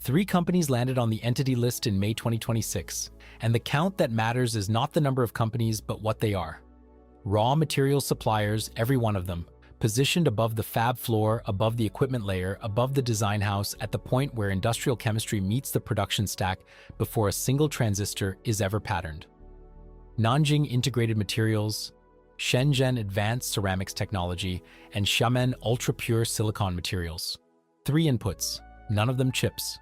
Three companies landed on the Entity List in May 2026, and the count that matters is not the number of companies but what they are. Raw material suppliers, every one of them, positioned above the fab floor, above the equipment layer, above the design house, at the point where industrial chemistry meets the production stack before a single transistor is ever patterned. Nanjing Integrated Materials, Shenzhen Advanced Ceramics Technology, and Xiamen Ultra-Pure Silicon Materials. Three inputs, none of them chips.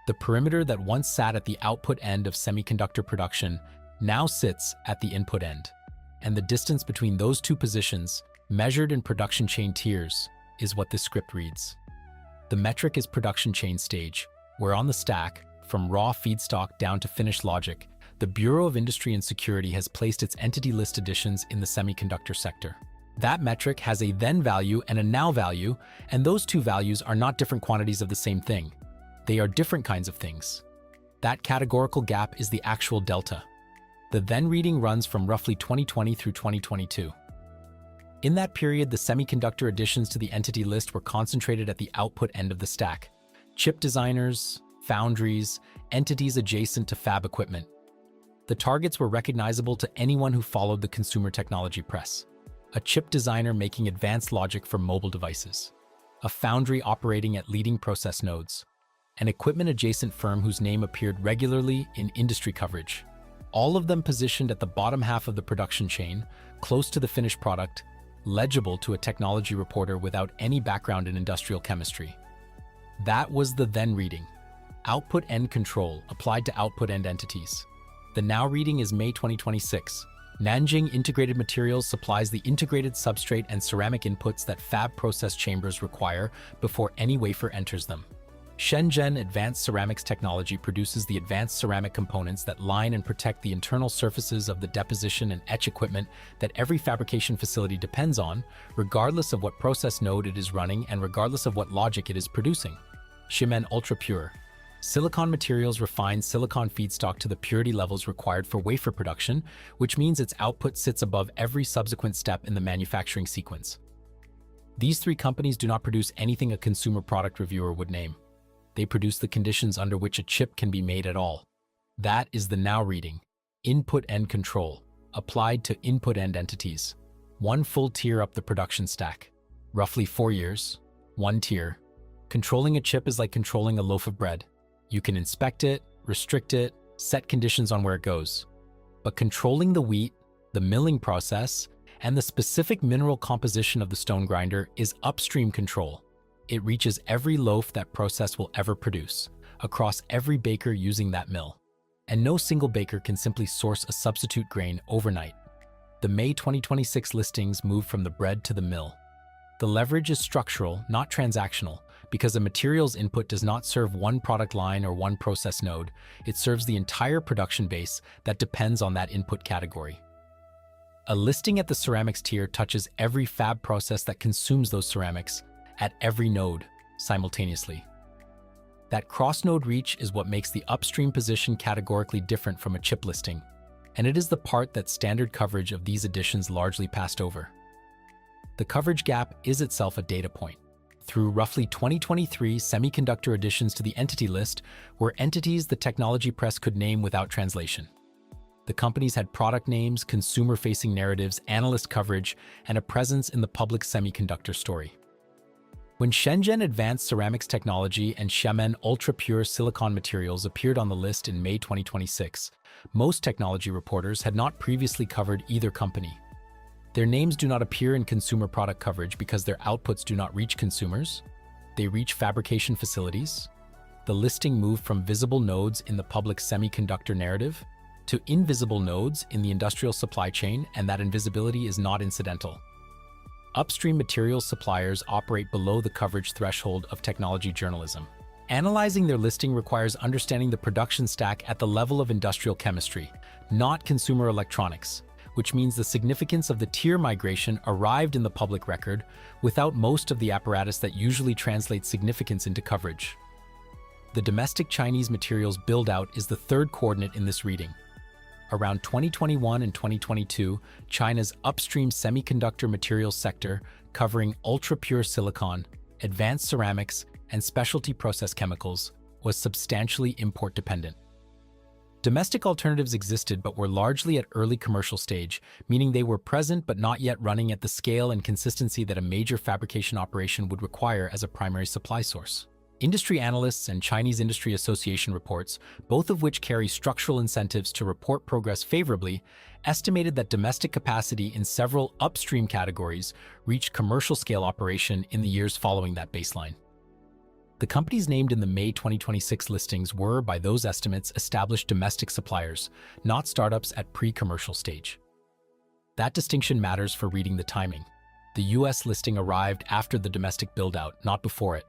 The perimeter that once sat at the output end of semiconductor production now sits at the input end. And the distance between those two positions, measured in production chain tiers, is what this script reads. The metric is production chain stage, where on the stack, from raw feedstock down to finished logic, the Bureau of Industry and Security has placed its entity list additions in the semiconductor sector. That metric has a then value and a now value, and those two values are not different quantities of the same thing. They are different kinds of things. That categorical gap is the actual delta. The then reading runs from roughly 2020 through 2022. In that period, the semiconductor additions to the entity list were concentrated at the output end of the stack. Chip designers, foundries, entities adjacent to fab equipment. The targets were recognizable to anyone who followed the consumer technology press. A chip designer making advanced logic for mobile devices. A foundry operating at leading process nodes. An equipment-adjacent firm whose name appeared regularly in industry coverage. All of them positioned at the bottom half of the production chain, close to the finished product, legible to a technology reporter without any background in industrial chemistry. That was the then reading. Output end control applied to output end entities. The now reading is May 2026. Nanjing Integrated Materials supplies the integrated substrate and ceramic inputs that fab process chambers require before any wafer enters them. Shenzhen Advanced Ceramics Technology produces the advanced ceramic components that line and protect the internal surfaces of the deposition and etch equipment that every fabrication facility depends on, regardless of what process node it is running and regardless of what logic it is producing. Xiamen Ultra-Pure. Silicon Materials refines silicon feedstock to the purity levels required for wafer production, which means its output sits above every subsequent step in the manufacturing sequence. These three companies do not produce anything a consumer product reviewer would name. They produce the conditions under which a chip can be made at all. That is the now reading. Input end control, applied to input end entities. One full tier up the production stack. Roughly 4 years, one tier. Controlling a chip is like controlling a loaf of bread. You can inspect it, restrict it, set conditions on where it goes. But controlling the wheat, the milling process, and the specific mineral composition of the stone grinder is upstream control. It reaches every loaf that process will ever produce, across every baker using that mill. And no single baker can simply source a substitute grain overnight. The May 2026 listings move from the bread to the mill. The leverage is structural, not transactional, because a materials input does not serve one product line or one process node. It serves the entire production base that depends on that input category. A listing at the ceramics tier touches every fab process that consumes those ceramics, at every node, simultaneously. That cross-node reach is what makes the upstream position categorically different from a chip listing, and it is the part that standard coverage of these additions largely passed over. The coverage gap is itself a data point. Through roughly 2023 semiconductor additions to the entity list were entities the technology press could name without translation. The companies had product names, consumer-facing narratives, analyst coverage, and a presence in the public semiconductor story. When Shenzhen Advanced Ceramics Technology and Xiamen Ultra-Pure Silicon Materials appeared on the list in May 2026, most technology reporters had not previously covered either company. Their names do not appear in consumer product coverage because their outputs do not reach consumers. They reach fabrication facilities. The listing moved from visible nodes in the public semiconductor narrative to invisible nodes in the industrial supply chain, and that invisibility is not incidental. Upstream materials suppliers operate below the coverage threshold of technology journalism. Analyzing their listing requires understanding the production stack at the level of industrial chemistry, not consumer electronics, which means the significance of the tier migration arrived in the public record without most of the apparatus that usually translates significance into coverage. The domestic Chinese materials build-out is the third coordinate in this reading. Around 2021 and 2022, China's upstream semiconductor materials sector, covering ultra-pure silicon, advanced ceramics, and specialty process chemicals, was substantially import-dependent. Domestic alternatives existed but were largely at early commercial stage, meaning they were present but not yet running at the scale and consistency that a major fabrication operation would require as a primary supply source. Industry analysts and Chinese Industry Association reports, both of which carry structural incentives to report progress favorably, estimated that domestic capacity in several upstream categories reached commercial-scale operation in the years following that baseline. The companies named in the May 2026 listings were, by those estimates, established domestic suppliers, not startups at pre-commercial stage. That distinction matters for reading the timing. The US listing arrived after the domestic build-out, not before it.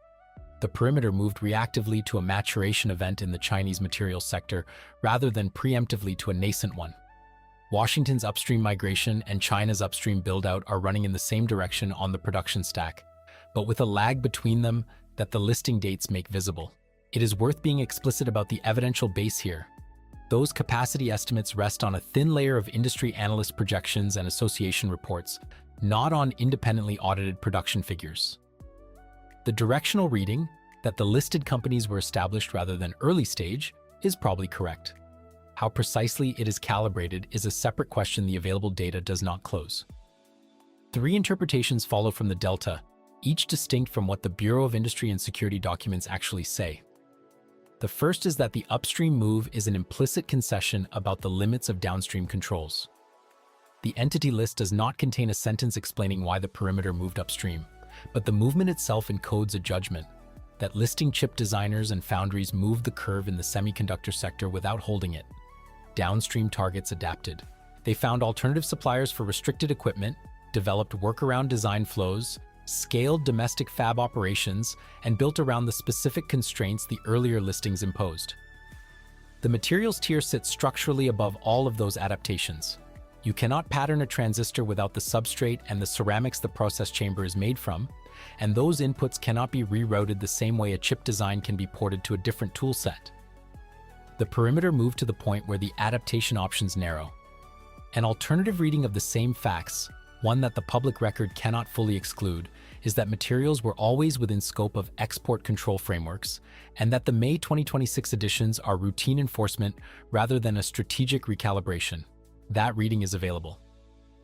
The perimeter moved reactively to a maturation event in the Chinese materials sector rather than preemptively to a nascent one. Washington's upstream migration and China's upstream build-out are running in the same direction on the production stack, but with a lag between them that the listing dates make visible. It is worth being explicit about the evidential base here. Those capacity estimates rest on a thin layer of industry analyst projections and association reports, not on independently audited production figures. The directional reading, that the listed companies were established rather than early stage, is probably correct. How precisely it is calibrated is a separate question the available data does not close. 3 interpretations follow from the delta, each distinct from what the Bureau of Industry and Security documents actually say. The first is that the upstream move is an implicit concession about the limits of downstream controls. The entity list does not contain a sentence explaining why the perimeter moved upstream, but the movement itself encodes a judgment that listing chip designers and foundries moved the curve in the semiconductor sector without holding it. Downstream targets adapted. They found alternative suppliers for restricted equipment, developed workaround design flows, scaled domestic fab operations, and built around the specific constraints the earlier listings imposed. The materials tier sits structurally above all of those adaptations. You cannot pattern a transistor without the substrate and the ceramics the process chamber is made from, and those inputs cannot be rerouted the same way a chip design can be ported to a different toolset. The perimeter moved to the point where the adaptation options narrow. An alternative reading of the same facts, one that the public record cannot fully exclude, is that materials were always within scope of export control frameworks, and that the May 2026 additions are routine enforcement rather than a strategic recalibration. That reading is available.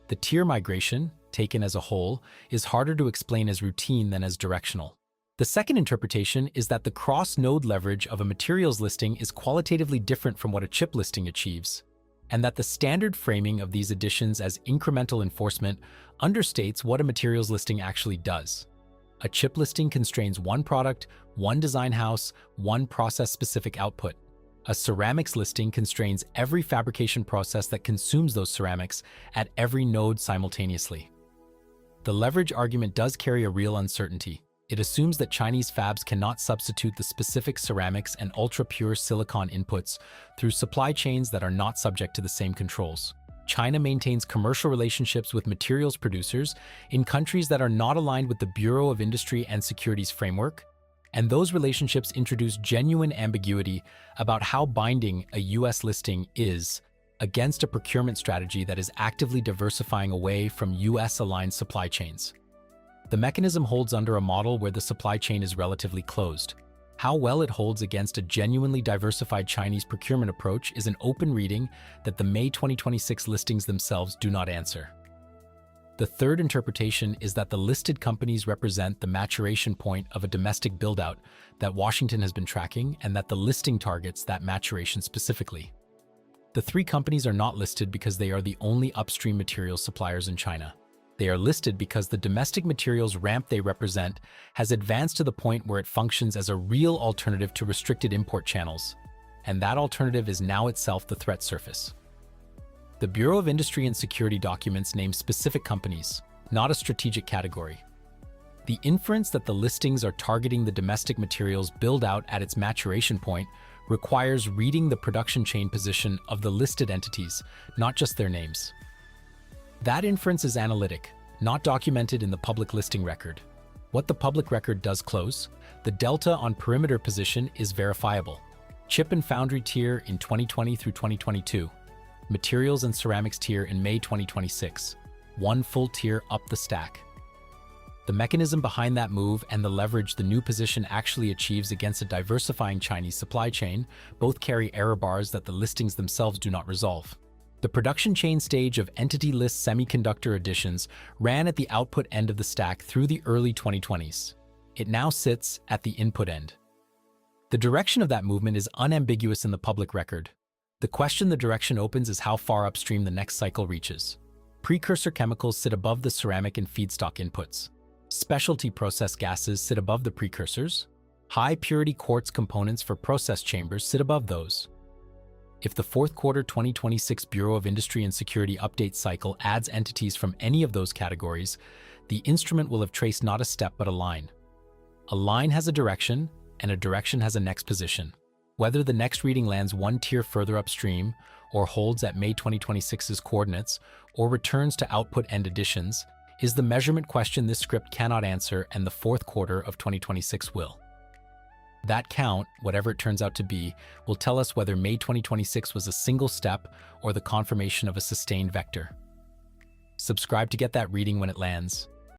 The tier migration, taken as a whole, is harder to explain as routine than as directional. The second interpretation is that the cross-node leverage of a materials listing is qualitatively different from what a chip listing achieves, and that the standard framing of these additions as incremental enforcement understates what a materials listing actually does. A chip listing constrains one product, one design house, one process-specific output. A ceramics listing constrains every fabrication process that consumes those ceramics at every node simultaneously. The leverage argument does carry a real uncertainty. It assumes that Chinese fabs cannot substitute the specific ceramics and ultra-pure silicon inputs through supply chains that are not subject to the same controls. China maintains commercial relationships with materials producers in countries that are not aligned with the Bureau of Industry and Security's framework, and those relationships introduce genuine ambiguity about how binding a US listing is against a procurement strategy that is actively diversifying away from US-aligned supply chains. The mechanism holds under a model where the supply chain is relatively closed. How well it holds against a genuinely diversified Chinese procurement approach is an open reading that the May 2026 listings themselves do not answer. The third interpretation is that the listed companies represent the maturation point of a domestic build-out that Washington has been tracking, and that the listing targets that maturation specifically. The 3 companies are not listed because they are the only upstream materials suppliers in China. They are listed because the domestic materials ramp they represent has advanced to the point where it functions as a real alternative to restricted import channels, and that alternative is now itself the threat surface. The Bureau of Industry and Security documents name specific companies, not a strategic category. The inference that the listings are targeting the domestic materials build-out at its maturation point requires reading the production chain position of the listed entities, not just their names. That inference is analytic, not documented in the public listing record. What the public record does close, the delta on perimeter position is verifiable. Chip and foundry tier in 2020 through 2022. Materials and ceramics tier in May 2026. One full tier up the stack. The mechanism behind that move and the leverage the new position actually achieves against a diversifying Chinese supply chain both carry error bars that the listings themselves do not resolve. The production chain stage of entity list semiconductor additions ran at the output end of the stack through the early 2020s. It now sits at the input end. The direction of that movement is unambiguous in the public record. The question the direction opens is how far upstream the next cycle reaches. Precursor chemicals sit above the ceramic and feedstock inputs. Specialty process gases sit above the precursors. High-purity quartz components for process chambers sit above those. If the fourth quarter 2026 Bureau of Industry and Security update cycle adds entities from any of those categories, the instrument will have traced not a step but a line. A line has a direction, and a direction has a next position. Whether the next reading lands one tier further upstream, or holds at May 2026's coordinates, or returns to output end additions, is the measurement question this script cannot answer, and the fourth quarter of 2026 will. That count, whatever it turns out to be, will tell us whether May 2026 was a single step or the confirmation of a sustained vector. Subscribe to get that reading when it lands.